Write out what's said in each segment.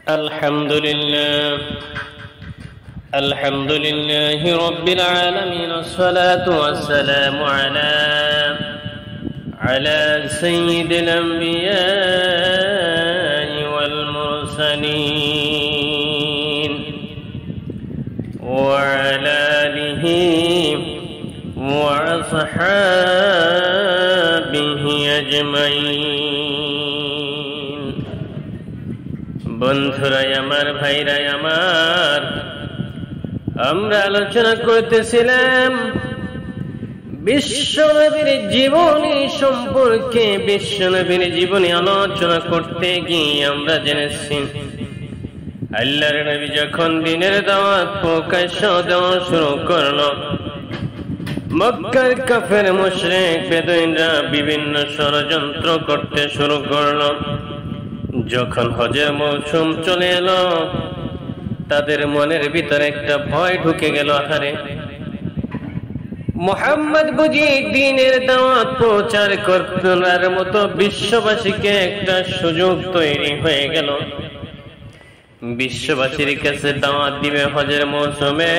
الحمد لله رب العالمين، والصلاة والسلام على سيد الأنبياء والمرسلين وعلى آله وأصحابه أجمعين। বন্ধুরা আমার, ভাইরা আমার, আমরা আলোচনা করতেছিলাম বিশ্বনবীর জীবনী সম্পর্কে। বিশ্বনবীর জীবনী আলোচনা করতে গিয়ে আমরা জেনেছি আল্লাহর নবী যখন দ্বীনের দাওয়াত প্রকাশ্য দেওয়া শুরু করলো, মক্কার কাফের মুশরিক বেদুইনরা বিভিন্ন ষড়যন্ত্র করতে শুরু করলো। যখন হজের মৌসুম চলে এলো, তাদের মনের ভিতরে একটা ভয় ঢুকে গেল। আহারে, মুহাম্মদ বুঝি দ্বীনের দাওয়াত প্রচার করার মতো বিশ্ববাসীকে একটা সুযোগ তৈরি হয়ে গেল। বিশ্ববাসীর কাছে দাওয়াত দিবে হজের মৌসুমে।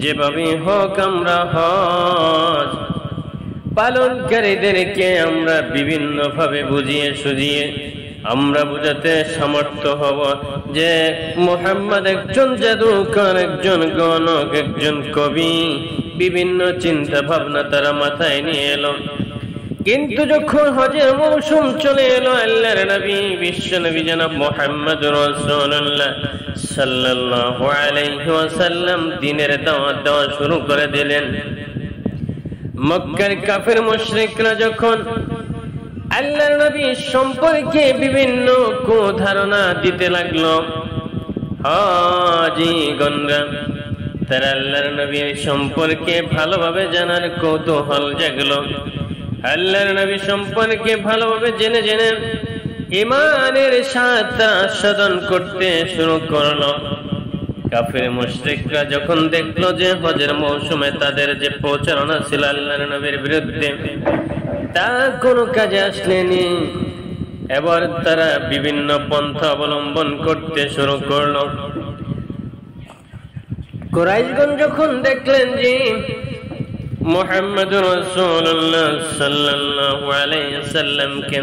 যেভাবে হোক আমরা হজ পালনকারীদেরকে আমরা বিভিন্ন ভাবে বুঝিয়ে সুঝিয়ে আমরা বুঝাতে সমর্থ হব যে মুহাম্মদ একজন জাদুকর, একজন গণক, একজন কবি। বিভিন্ন চিন্তা ভাবনা তারা মাথায় নিয়ে এলো। কিন্তু যখন হজের মৌসুম চলে এলো, আল্লাহর নবী বিশ্ব নবী জনাব মুহাম্মদুর রাসূলুল্লাহ সাল্লাল্লাহু আলাইহি ওয়াসাল্লাম দ্বীনের দাওয়াত দেওয়া শুরু করে দিলেন। মক্কার কাফের মুশরিকরা যখন আল্লাহর নবী সম্পর্কে বিভিন্ন কুধারণা দিতে লাগলো, হাজিগণরা তারা আল্লাহর নবীর সম্পর্কে ভালোভাবে জানার কৌতূহল জাগলো। আল্লাহর নবী সম্পর্কে ভালোভাবে জেনে জেনে ঈমানের সাথে আস্বাদন করতে শুরু করলো। কাফের মুশরিকরা যখন দেখলো যে হজের মৌসুমে তাদের যে প্রচারণা ছিল আল্লাহর নবীর বিরুদ্ধে, তা কোনো কাজে আসলেনি, এবার তারা বিভিন্ন পন্থা অবলম্বন করতে শুরু করলো। কুরাইশগণ যখন দেখলেন যে মুহাম্মদুর রাসূলুল্লাহ সাল্লাল্লাহু আলাইহি ওয়াসাল্লামকে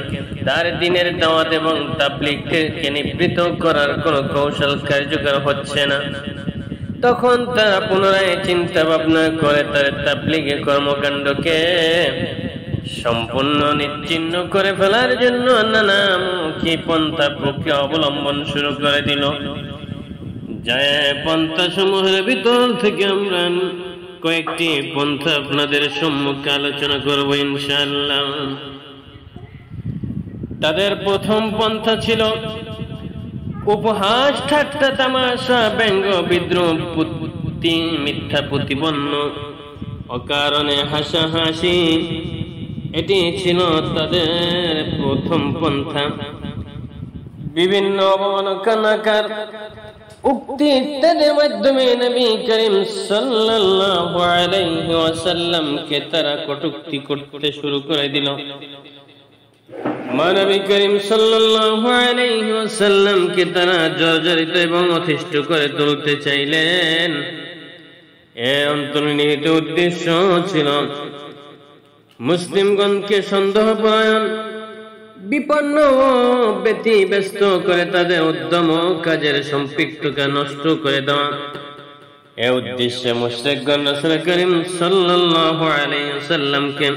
তার দ্বীনের দাওয়াত এবং তাবলীগকে নিবৃত করার কোনো কৌশল কার্যকর হচ্ছে না, তখন তারা পুনরায় চিন্তা ভাবনা করে তার তাবলীগী কর্মকাণ্ডকে সম্পূর্ণ নিশ্চিহ্ন করে ফেলার জন্য নানামুখী পন্থা প্রক্রিয়া অবলম্বন শুরু করে দিল। যায় পন্থা সমূহের ভিতর থেকে আমরা কয়েকটি পন্থা আপনাদের সম্মুখে আলোচনা করব ইনশাআল্লাহ। তাদের প্রথম পন্থা ছিল উপহাস, ঠাট্টা, তামাশা, ব্যঙ্গ, বিদ্রূপ, মিথ্যা প্রতিপন্ন, অকারণে হাসাহাসি। এটি ছিল তাদের প্রথম পন্থা। বিভিন্ন অবমাননাকার উক্তি ইত্যাদির মাধ্যমে নবী করিম সাল্লাল্লাহু আলাইহি ওয়াসাল্লামকে তারা কটূক্তি করতে শুরু করে দিল। নবী করিম সাল্লাল্লাহু আলাইহি ওয়াসাল্লামকে তারা জর্জরিত এবং অতিষ্ঠ করে তুলতে চাইলেন। এর অন্তর্নিহিত উদ্দেশ্য ছিল মুসলিমগণকে সন্দেহপরায়ণ, বিপন্ন ও ব্যতিব্যস্ত করে তাদের উদ্যম ও কাজের সম্পৃক্ততা নষ্ট করে দেওয়া। এ উদ্দেশ্যে মুশরিকগণ রাসূল করিম সাল্লাল্লাহু আলাইহি ওয়াসাল্লামকে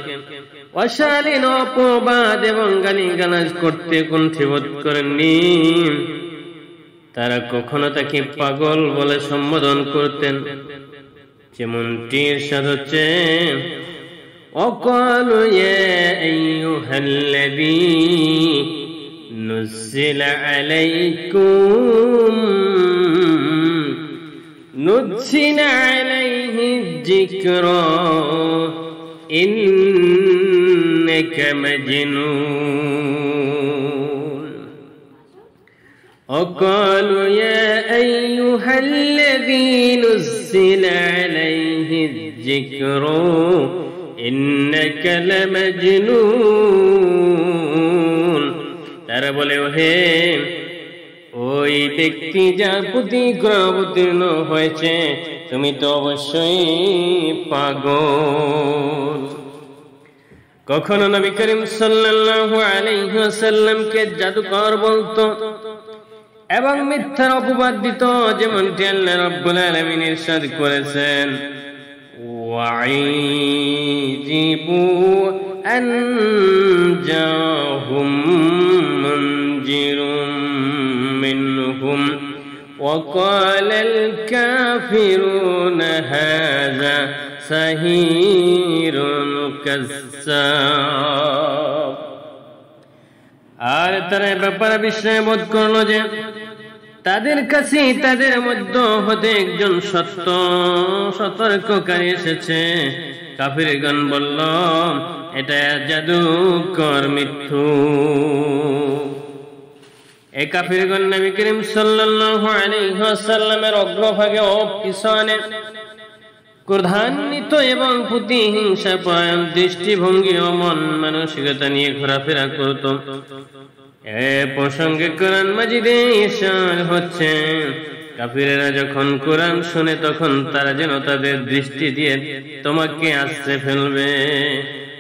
অশালীন অপবাদ এবং গালিগালাজ করতে কুণ্ঠিবোধ করেননি। তারা কখনো তাকে পাগল বলে সম্বোধন করতেন, যেমনটি ইরশাদ হচ্ছে وقالوا يا أيها الذي نزل عليه الذكر إنك مجنون وقالوا يا أيها الذي نزل عليه الذكر ইন্নাকা লামাজনুন। তারা বলে, হে ওই ব্যক্তি যার প্রতি কোরআন অবতীর্ণ হয়েছে তুমি তো অবশ্যই পাগল। কখনো নবী করিম সাল্লাল্লাহু আলাইহি ওয়াসাল্লামকে জাদুকর বলতো এবং মিথ্যার অপবাদ দিত, যেমনটি আল্লাহ রাব্বুল আলামিন ইরশাদ করেছেন, ওয়াইজিবু আন জাহুম মুনজিরুম মিনহুম ওয়াকালাল কাফিরুনা হাযা সাহিরুন কাজ্জাব। আর তারা ব্যাপারে বিস্ময়বোধ করল যে তাদের কাছে তাদের মধ্য হতে একজন সতর্ককারী এসেছে। কাফিরগণ বলল, এটা জাদুকর, মিথ্যু। এই কাফিরগণ নবী করিম সাল্লাল্লাহু আলাইহি ওয়াসাল্লামের অগ্রভাগে ও পিছনে ক্রোধান্বিত এবং প্রতিহিংসাপরায়ণ দৃষ্টিভঙ্গি ও মন মানসিকতা নিয়ে ঘোরাফেরা করত। এ প্রসঙ্গে কোরআন মাজিদে ইরশাদ হচ্ছে, কাফিরেরা যখন কোরআন শুনে তখন তারা যেন তাদের দৃষ্টি দিয়ে তোমাকে আশ্রয় ফেলবে,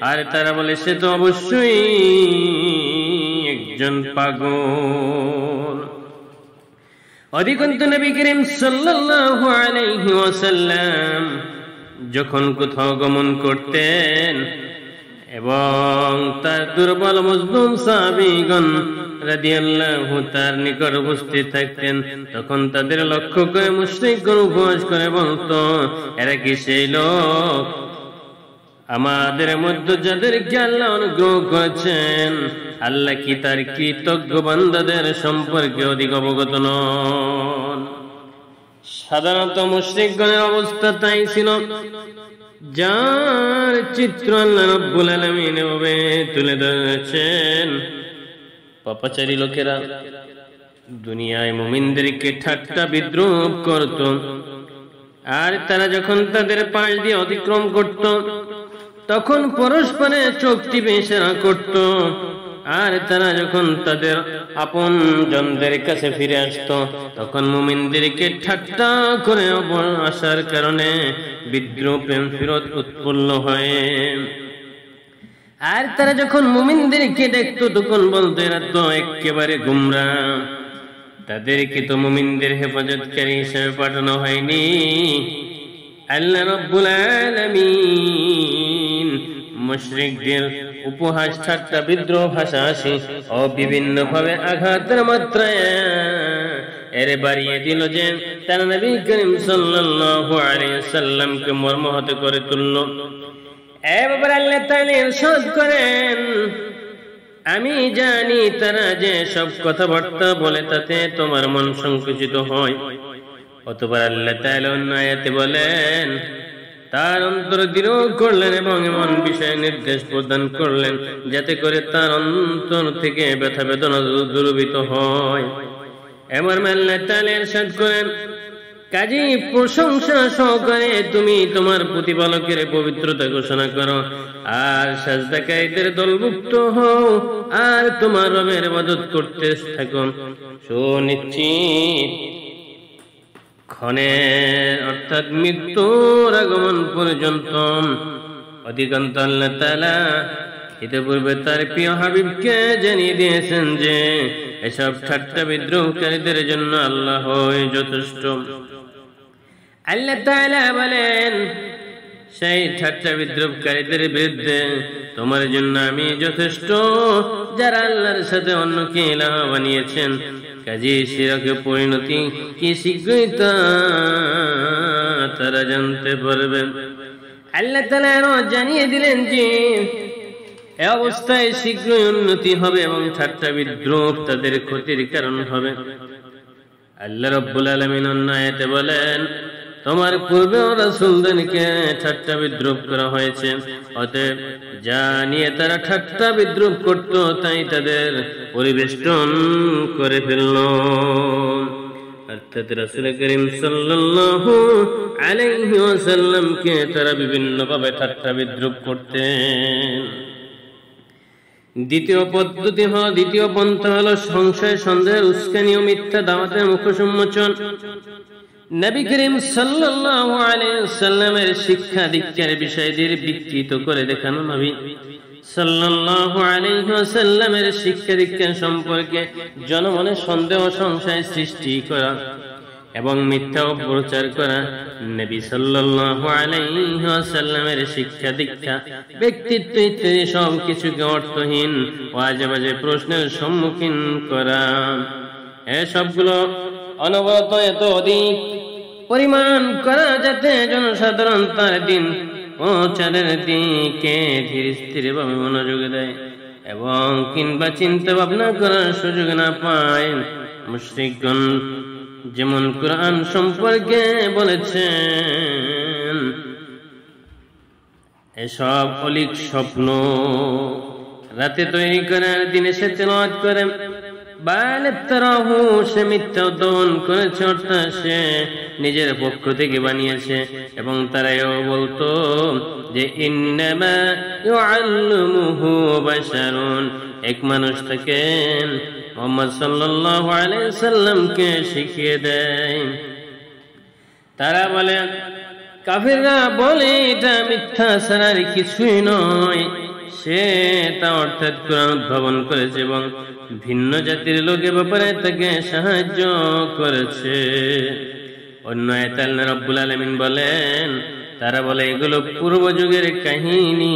আর তারা বলে সে তো অবশ্যই একজন পাগল। অধিকন্তু নবী করিম সাল্লাল্লাহু আলাইহি ওয়াসাল্লাম যখন কোথাও গমন করতেন এবং তার দুর্বল মজলুম সাহাবীগণ রাদিয়াল্লাহু তার নিকট উপস্থিত থাকতেন, তখন তাদের লক্ষ্য করে মুশরিকগণ উপহাস করে বলতো, এরা কি সেই লোক আমাদের মধ্যে যাদেরকে আল্লাহ অনুগ্রহ করেছেন? আল্লাহ কি তার কৃতজ্ঞ বান্দাদের সম্পর্কে অধিক অবগত নন? সাধারণত মুশরিকগণের অবস্থা তাই ছিল, যার চিত্র আল্লাহ রাব্বুল আলামিন এভাবে তুলে ধরেছেন। পাপাচারী লোকেরা দুনিয়ায় মুমিনদেরকে ঠাট্টা বিদ্রুপ করত, আর তারা যখন তাদের পাশ দিয়ে অতিক্রম করত তখন পরস্পরে চোখ টিপে ইশারা করত, আর তারা যখন তাদের আপন জনদের কাছে ফিরে আসতো তখন মুমিনদেরকে ঠাট্টা করে আসার কারণে বিদ্রোহ প্রেম ফিরত উৎপন্ন হয়। আর তারা যখন মুমিনদেরকে দেখতো তখন বলতো, এরা তো একেবারে গুমরাহ, তাদেরকে তো মুমিনদের হেফাজতকারী হিসেবে পাঠানো হয়নি। আল্লাহ রাব্বুল আলামিন মুশরিকদের উপহাস, ঠাট্টা, বিদ্রোহ, হাসাহাসি ও বিভিন্ন ভাবে আঘাতের মাত্রায় এর বাড়িয়ে দিল যে তারা নবী করিম সাল্লাল্লাহু আলাইহি ওয়াসাল্লামকে মর্মাহত করে তুলল। এবার আল্লাহ তাআলা ইরশাদ করেন, আমি জানি তারা যে সব কথাবার্তা বলে তাতে তোমার মন সংকুচিত হয়। অতঃপর আল্লাহ তাআলা অন্য আয়াতে বলেন, তার অন্তর দৃঢ় করলেন এবং এমন বিষয়ে নির্দেশ প্রদান করলেন যাতে করে তার অন্তর থেকে ব্যথা বেদনা দূরীভূত হয়। এমন আল্লাহ তাআলা ইরশাদ করেন, কাজেই প্রশংসা সহকারে তুমি তোমার প্রতিপালকের পবিত্রতা ঘোষণা করো আর সাজদাকারীদের দলভুক্ত হও আর তোমার রবের ইবাদত করতে থাকো সুনিশ্চিত ক্ষণের অর্থাৎ মৃত্যুর আগমন পর্যন্ত। অধিকান্ত আল্লাহ তাআলা ইতিপূর্বে তার প্রিয় হাবিবকে জানিয়ে দিয়েছেন যে এসব ঠাট্টা বিদ্রোহকারীদের জন্য আল্লাহ যথেষ্ট। আল্লাহ তাআলা বলেন, সেই ঠাট্টা বিদ্রোহকারীদের বিরুদ্ধে তোমার জন্য আমি যথেষ্ট, যারা আল্লাহর সাথে অন্যকে ইলাহ বানিয়েছেন। কাজী শিরকের পরিণতি কি শীঘ্রই তারা জানতে পারবেন। আল্লাহ তাআলা জানিয়ে দিলেন যে এই অবস্থায় শীঘ্রই উন্নতি হবে এবং ঠাট্টা বিদ্রোহ তাদের ক্ষতির কারণ হবে। আল্লাহ রাব্বুল আলামিন অন্য আয়াতে বলেন, তোমার পূর্বেও রাসূলদেরকে ঠাট্টা বিদ্রুপ করা হয়েছে, অতএব যা নিয়ে তারা ঠাট্টা বিদ্রুপ করত তাই তাদের পরিবেষ্টন করে ফেলল। অর্থাৎ রাসূল করিম সাল্লাল্লাহু আলাইহি ওয়াসাল্লামকে তারা বিভিন্ন ভাবে ঠাট্টা বিদ্রুপ করতেন। দ্বিতীয় পন্থা হলো সংশয় সন্দেহের উস্কানি ও মিথ্যা দাওয়াতের মুখোশ উন্মোচন। নবী করিম সাল্লাল্লাহু আলাইহি ওয়াসাল্লামের শিক্ষা দীক্ষার বিষয়দের বিকৃত করে দেখানো, নবী সাল্লাল্লাহু আলাইহি ওয়াসাল্লামের শিক্ষা দীক্ষা সম্পর্কে জনমনে সন্দেহ সংশয় সৃষ্টি করা এবং মিথ্যা প্রচার করা, নবী সাল্লাল্লাহু আলাইহি ওয়াসাল্লামের শিক্ষা দীক্ষা ব্যক্তিত্ব ইত্যাদি সব কিছুকে অর্থহীন ও আজেবাজে প্রশ্নের সম্মুখীন করা, এসবগুলো অনবরত এত অধিক পরিমাণ করা যাতে জনসাধারণ তার দিন প্রচারের দিকে ধীরে স্থিরে ভাবে মনোযোগ দেয় এবং কিংবা চিন্তা ভাবনা করার সুযোগ না পায়। মুশরিকগণ যেমন কুরআন সম্পর্কে বলেছেন, এসব অলিক স্বপ্ন রাতে তৈরি করে দিনে সে তেলাওয়াত করে, সে মিথ্যা উদ্ভাবন করেছে, অর্থাৎ সে নিজের পক্ষ থেকে বানিয়েছে। এবং তারাও বলতো যে ইন্নামা ইউআল্লিমুহু বাশারুন, এক মানুষ তাকে মুহাম্মদ সাল্লাল্লাহু আলাইহি ওয়াসাল্লামকে শিখিয়ে দেয়। তারা বলে, কাফিররা বলে এটা মিথ্যা ছাড়া আর কিছুই নয়, সে তা অর্থাৎ কোরআন উদ্ভাবন করেছে এবং ভিন্ন জাতির লোকের ব্যাপারে তাকে সাহায্য করেছে। অন্য আয়াতে আল্লাহ রাব্বুল আলামিন বলেন, তারা বলে এগুলো পূর্ব যুগের কাহিনী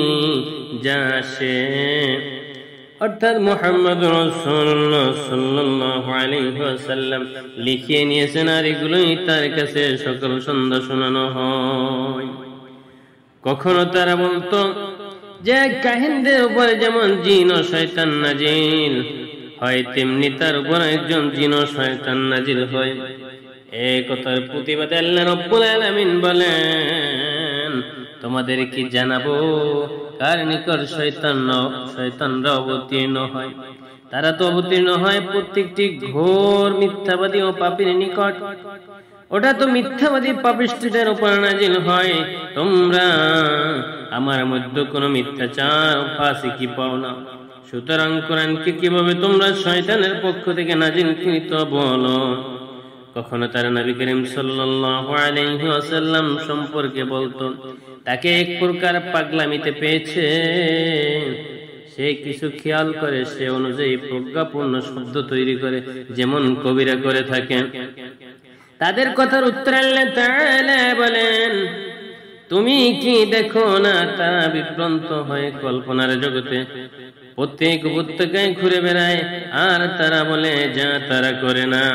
যা সে অর্থাৎ মুহাম্মদ রাসূলুল্লাহ সাল্লাল্লাহু আলাইহি ওয়াসাল্লাম লিখিয়ে নিয়েছেন, আর এগুলোই তার কাছে সকল সন্ধ্যা শোনানো হয়। কখনো তারা বলতো যে কাহিনীদের উপরে যেমন জিন ও শয়তান নাজিল হয়, তেমনি তার উপর একজন জিন ও শয়তান নাজিল হয়। এই কথার প্রতিবাদে আল্লাহ রাব্বুল আলামিন বলেন, তোমাদের কি জানাবো কার নিকট শয়তানরা অবতীর্ণ হয়? তারা তো অবতীর্ণ হয় প্রত্যেকটি ঘোর মিথ্যাবাদী ও পাপীর নিকট। ওটা তো মিথ্যাবাদী পাপিষ্ঠদের উপর নাজিল হয়। তোমরা আমার মধ্যে কোনো মিথ্যাচার ও ফাসিকি পাও না। সুতরাং কোরআনকে কিভাবে তোমরা শয়তানের পক্ষ থেকে নাজিলকৃত বলো? কখনো তারা নবী করিম সাল্লাল্লাহু আলাইহি ওয়াসাল্লাম সম্পর্কে বলতো, তাকে এক প্রকার পাগলামিতে পেয়েছে, সে কিছু খেয়াল করে সে অনুযায়ী প্রজ্ঞাপূর্ণ শব্দ তৈরি করে, যেমন কবিরা করে থাকেন। তাদের কথার উত্তর আল্লাহ তাআলা বলেন, তুমি কি দেখো না তারা বিভ্রান্ত হয়ে কল্পনার জগতে প্রত্যেক উপত্যকায় ঘুরে বেড়ায়, আর তারা বলে যা তারা করে না।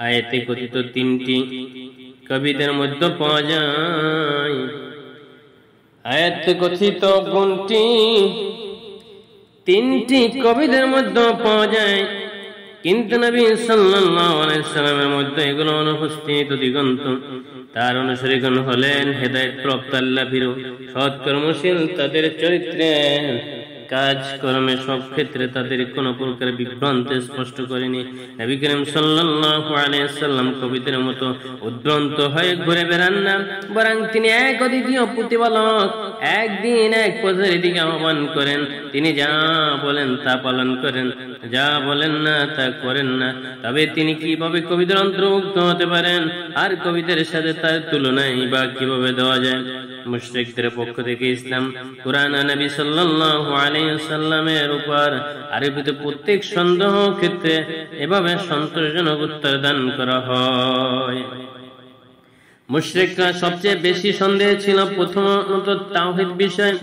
আয়াতে কথিত তিনটি কবিদের মধ্যে পাওয়া যায়, আয়াতে কথিত গুণটি তিনটি কবিদের মধ্যে পাওয়া যায়, কিন্তু নবী সাল্লাল্লাহু আলাইহি সাল্লামের মধ্যে এগুলো অনুপস্থিত। দিগন্ত তার অনুসারীগণ হলেন হেদায়েত প্রাপ্ত আল্লাহ ভীরু সৎকর্মশীল, তাদের চরিত্রে কাজকর্মে সব ক্ষেত্রে তাদের কোন প্রকার বিভ্রান্ত স্পষ্ট করেনি। নবী করিম সাল্লাল্লাহু আলাইহি সাল্লাম কবিদের মতো উদ্ভ্রান্ত হয়ে ঘুরে বেড়ান না, বরং তিনি এক অদ্বিতীয় প্রতিপালক। একদিন এক পথের দিকে আহ্বান করেন, তিনি যা বলেন তা পালন করেন, যা বলেন না তা করেন না। তবে তিনি কিভাবে কবিদের অন্তর্ভুক্ত হতে পারেন আর কবিদের সাথে তার তুলনায় বা কিভাবে দেওয়া যায়? মুশরিকদের পক্ষ থেকে ইসলাম, কুরআন, নবী সাল্লাল্লাহু আলাইহি ওয়াসাল্লামের উপর আরোপিত প্রত্যেক সন্দেহ ক্ষেত্রে এভাবে সন্তোষজনক উত্তর দান করা হয়। মুশরিকরা সবচেয়ে বেশি সন্দেহ ছিল প্রথমত তাওহীদ বিষয়,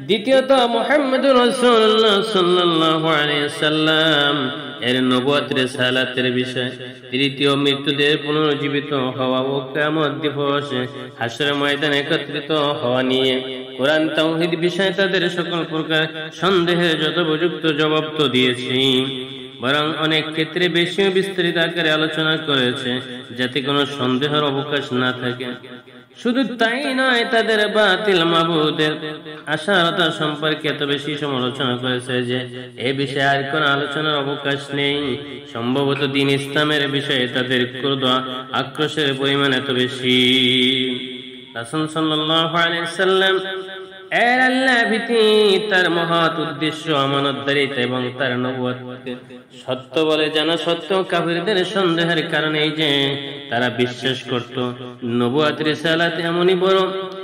দ্বিতীয়ত মুহাম্মদুর রাসূলুল্লাহ সাল্লাল্লাহু আলাইহি ওয়াসাল্লাম এর নবুয়ত রিসালাতের বিষয়, তৃতীয় মৃত্যুদের পুনরুজ্জীবিত হওয়া ও কিয়ামত দিবসে হাশরের ময়দানে একত্রিত হওয়া নিয়ে। কোরআন তাওহীদ বিষয়ে তাদের সকল প্রকার সন্দেহের যথোপযুক্ত জবাব তো দিয়েছি, বরং অনেক ক্ষেত্রে বেশি বিস্তারিত আকারে আলোচনা করেছে যাতে কোনো সন্দেহের অবকাশ না থাকে। শুধু তাই নয়, তাদের বাতিল মাবুদের আশারতা সম্পর্কে এত বেশি সমালোচনা করেছে যে এ বিষয়ে আর কোনো আলোচনার অবকাশ নেই। সম্ভবত দ্বীন ইসলামের বিষয়ে তাদের ক্রোধ আক্রোশের পরিমাণ এত বেশি। রাসূল সাল্লাল্লাহু আলাইহি সাল্লাম এর আল্লাহ ভীতি, তার মহৎ উদ্দেশ্য আমানতদারিতা এবং তার নবুয়তকে সত্য বলে জানা সত্ত্বেও কাফিরদের সন্দেহের কারণে এই যে তারা বিশ্বাস করত নবুয়ত রিসালাত এমনই বড়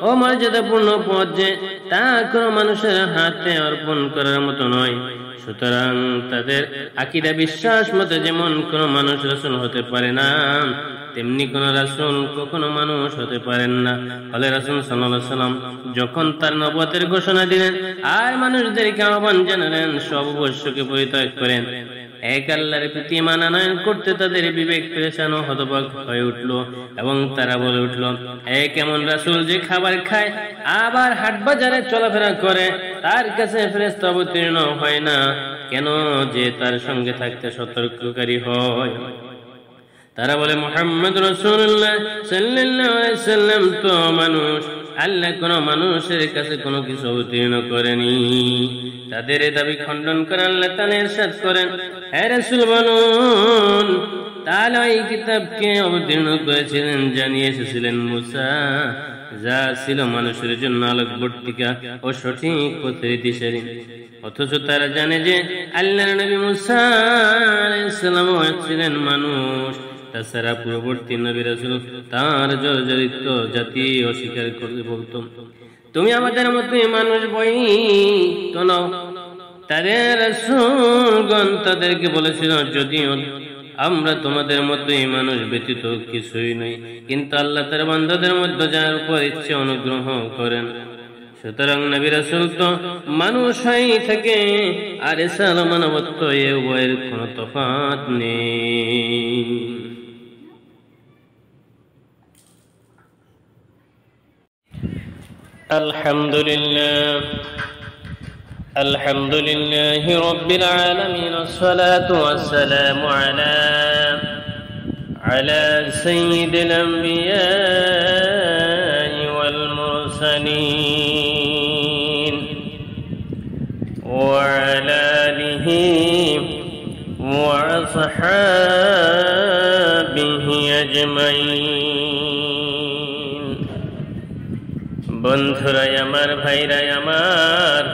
ও মর্যাদাপূর্ণ পদ যে তা কোনো মানুষের হাতে অর্পণ করার মতো নয়। সুতরাং তাদের আকীদা বিশ্বাস মতে যেমন কোন মানুষ রাসূল হতে পারে না, তেমনি কোন রাসূল কখনো মানুষ হতে পারেন না। ফলে রাসূল সাল্লাল্লাহু আলাইহি ওয়াসাল্লাম যখন তার নবুয়তের ঘোষণা দিলেন আর মানুষদেরকে আহ্বান জানালেন সব অবশ্যকে পরিত্যাগ করেন, এক আল্লাহর প্রতি ঈমান আনয়ন করতে তাদের বিবেক পেরেশান ও হতবাক হয়ে উঠল এবং তারা বলে উঠল, এক এমন রাসূল যে খাবার খায় আবার হাট বাজারে চলাফেরা করে, তার কাছে ফেরেশতা অবতীর্ণ হয় না কেন যে তার সঙ্গে থাকতে সতর্ককারী হয়? তারা বলে মুহাম্মদ রাসূলুল্লাহ সাল্লাল্লাহু আলাইহি ওয়াসাল্লাম তো মানুষ, আল্লাহ কোন মানুষের কাছে কোনো কিছু অবতীর্ণ করেনি। তাদের এই দাবি খণ্ডন করে আল্লাহ তাআলা ইরশাদ করেন, হে রাসূল বলুন, তাআলা এই কিতাবকে অবতীর্ণ করেছিলেন জানিয়ে এসেছিলেন মুসা, যা ছিল মানুষের জন্য আলোকবর্তিকা ও সঠিক পথের দিশারি। অথচ তারা জানে যে আল্লাহর নবী মুসা আলাইহিস সালাম ছিলেন মানুষ। তাছাড়া পূর্ববর্তী নবী রাসূল তার জর্জরিত জাতি অস্বীকার করে বলতো, তুমি আমাদের মতোই মানুষ বই তো নও। তাদের রাসূলগণ তাদেরকে বলেছিল, যদিও আমরা তোমাদের মতোই মানুষ ব্যতীত কিছুই নই, কিন্তু আল্লাহ তার বান্দাদের মধ্যে যার উপর ইচ্ছে অনুগ্রহ করেন। সুতরাং নবী রাসূল তো মানুষ হয়ে থাকে, আর রিসালাত মানবত্ব এ উভয়ের কোনো তফাৎ নেই। আলহামদুলিল্লাহ রাব্বিল আলামিন, ওয়াসসালাতু ওয়াসসালামু আলা সাইয়্যিদিল আমবিয়া ওয়াল মুরসালিন ওয়া আলা আলিহি ওয়া আসহাবিহি আজমাইন। বন্ধুরা আমার, ভাইরা আমার,